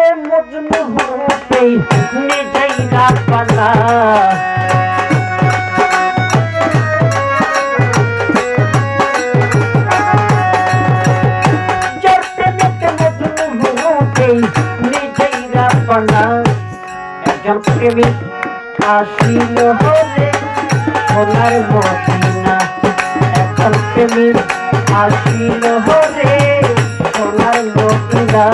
মজনু হতে নিজেই রাখবানা নিজেই রাখবানা একজন প্রেমিক আসিল হলে সোনার মদিনা একজন প্রেমিক আসিল হলে সোনার মদিনা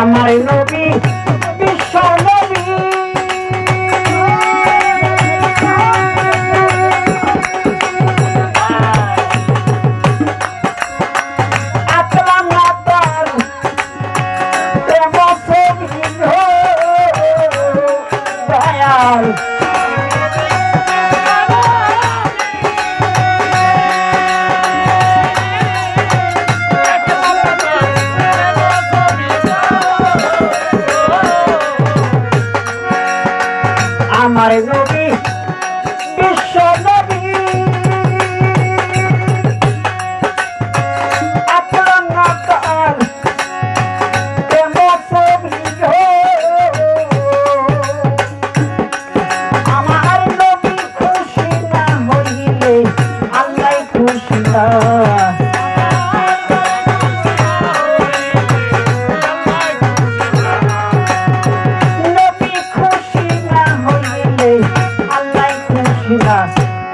আমার নবী বিশ্ব নবী আতলাম না তার প্রেম ছবি দয়াল আমার নবী বিশ্ব নবী আপনার নাতার প্রেম ছবি আমার নবী খুশি না হইলে আল্লাহ খুশি না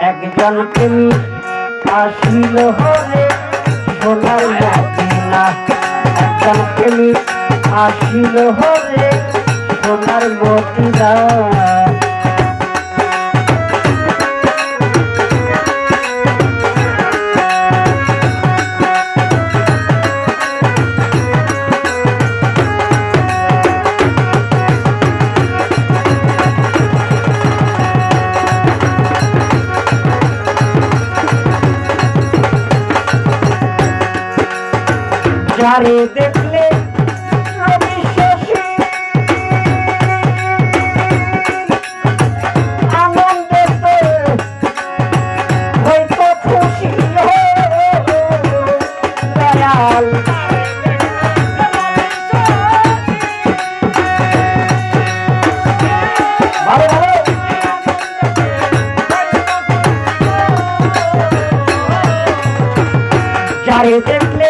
একজন প্রেমিক আসিল হলে সোনার মদিনা একজন প্রেমিক আসিল হলে সোনার মদিনা যারে দেখলে রবি শশী আনন্দেতে হয়তো খুশি দয়াল যারে দেখলে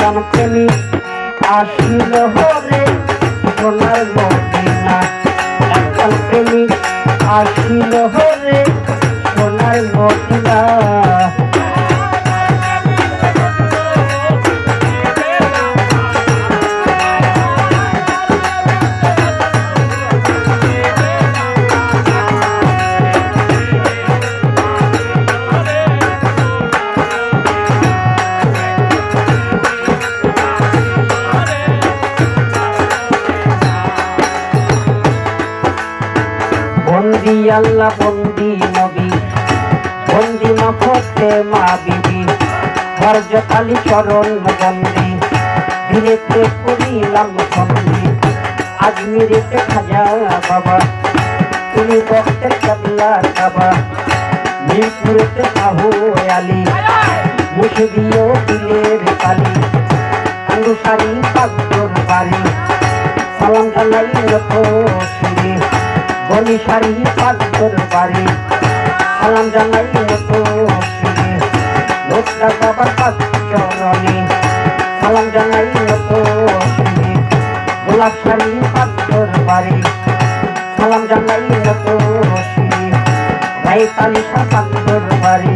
একজন প্রেমিক আসিল হলে সোনার মদিনা একজন প্রেমিক আসিল হলে সোনার মদিনা বন্দি আল্লাহ বন্দি নবী বন্দি মা ফাতেমা বিবি হযরত আলী চরণ বন্দি দিলেতে করিলাম বন্দি আজমিরেতে খাজা বাবা তুমি বক্তের কাবলা কাবা মিরপুরেতে শাহু আলী মুছে দিও দিলের কালি আঙ্গুশারি পাগর বাড়ি সালাম জানাই নত শিরে বলি শাড়ি পাগর বাড়ি সালাম জানাই নত শিরে লোকটা বাবার পাক চরণে সালাম জানাই নত শিরে গোলাপ শাড়ি পাগর বাড়ি সালাম জানাই নতশি রাইতালি সাকাত্তর বাড়ি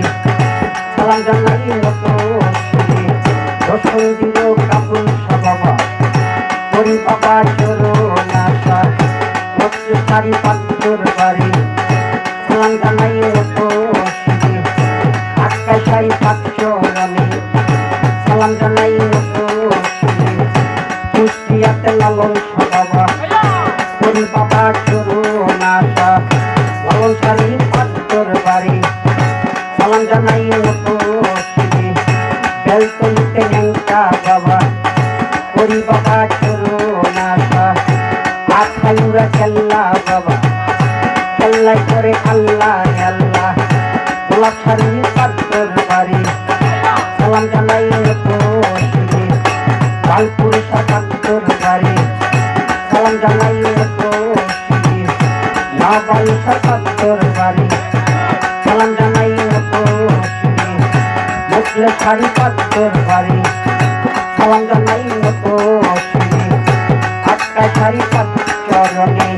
সালাম জানাই নতশি রসুন দিল কাবুল বাবা হরি বাবা চরণ আশা নতুন সারি পাত্তর বাড়ি সালাম জানাই নতশি আটকা সারি পাঁচরণে সালাম জানাই নতশি কুষ্টিয়াতে লালন বাবা হরি বাবা চরণ আশা লালন সারি পাত্তর বাড়ি সালাম জানাই নতশি বেলতলিতে ন্যাংটা বাবা হরি বাবা চরণ আশা আখালুরা কেল্লা বাবা কেল্লাই করে আল্লাহ আল্লাহ গোলাপ সারি পাত্তর বাড়ি সালাম জানাই নতশি লালপুর সাকাত্তর বাড়ি সালাম জানাই নতশি লাবাল সাকাত্তর বাড়ি সালাম জানাই নতশি মুখলে সারি পাত্তর বাড়ি সালাম জানাই নতশি আটকা সারি পাত্তরণে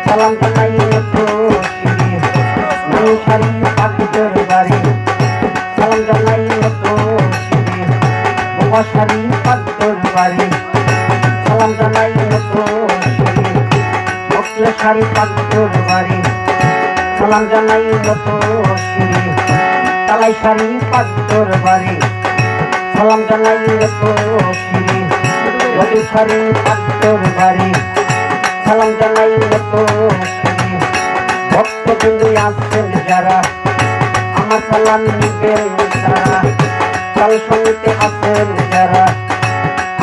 সালাম জানাই নতশি মনি সারি পাত্তর বাড়ি সালাম জানাই নতশি বোমা সারি পাত্তর বাড়ি সালাম জানাই নতশি মুখলে সারি পাত্তর বাড়ি সালাম জানাই নতশি তালাই সারি পাত্তর বাড়ি সালাম জানাই নতশি গলি সারি পাত্তর বাড়ি সালাম জানাই নতশি ভক্তবৃন্দ আসছেন যারা আমার সালাম নিবেন তারা কাল সঙ্গীতে আছেন যারা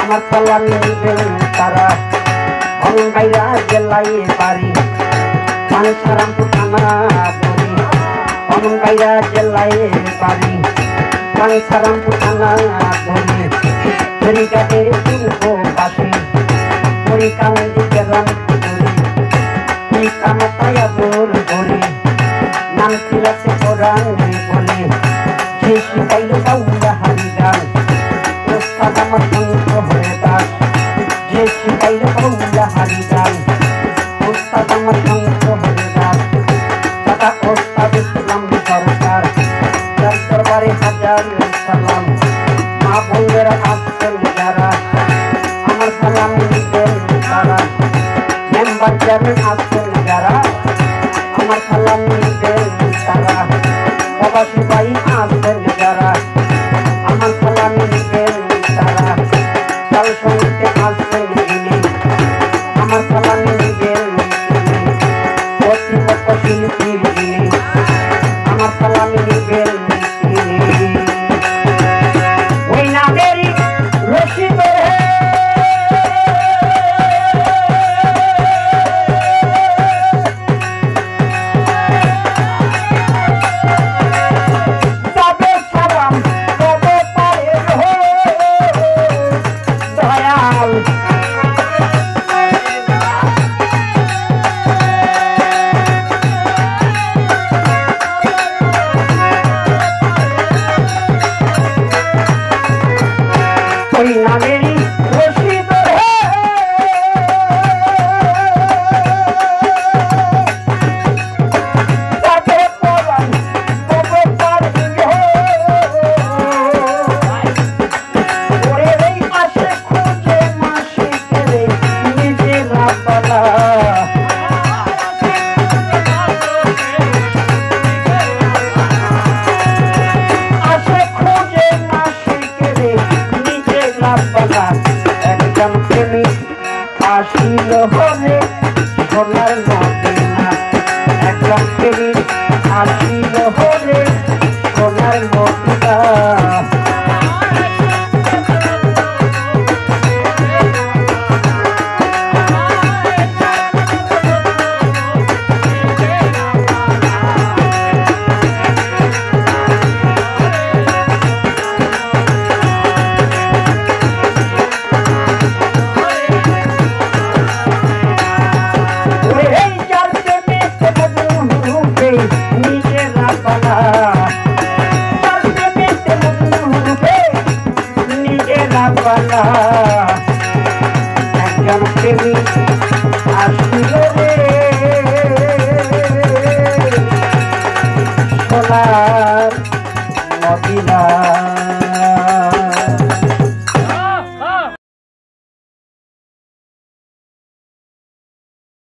আমার সালাম নিবেন তারা অনগাইরা জেলায় বাড়ি পানসারামপুর থানা বলি অনগাইরা জেলায় বাড়ি পানসারামপুর থানা বলি ফেরিঘাটের পূর্ব পাশে পরিকান্দি গ্রাম বলি কামাতায়া বোর বলি নাম ছিলাছে কোরআন বলি যে শিখাইল বাউলা হারি গান ওস্তাদ আমার সন্ত হরে দাস যে শিখাইল বাউলা হারি গান ওস্তাদ আমার সন্ত হরে দাস দাদা ওস্তাদ ইসলাম সরকার যার দরবারে হাজার সালাম মা বোনেরা আসছেন যারা আমার সালাম নিবেন তারা মেম্বার চেয়ারম্যান আসছেন যারা আমার সালাম নিবেন তারা প্রবাসী ভাই আসছেন যারা আমার সালাম নিবেন তারা কাল সঙ্গীতে আসছেন যিনি আমার সালাম নিবেন কর্তৃপক্ষ শিল্পীর যিনি আমার সালাম নিবেন তিনি ওই নামেরই রশিদ ওই নামেরই রশিদ যাবে পরাণ তবে পারবি ওরে এই আসে খুঁজে মাসিকে রে নিজেরা পালা আসে খুঁজে মাসিকে রে একজন প্রেমিক আসিল হরে সোনার মদিনা একজন প্রেমিক আসিল হরে সোনার মদিনা একজন প্রেমিক আসিল রে মদিনায়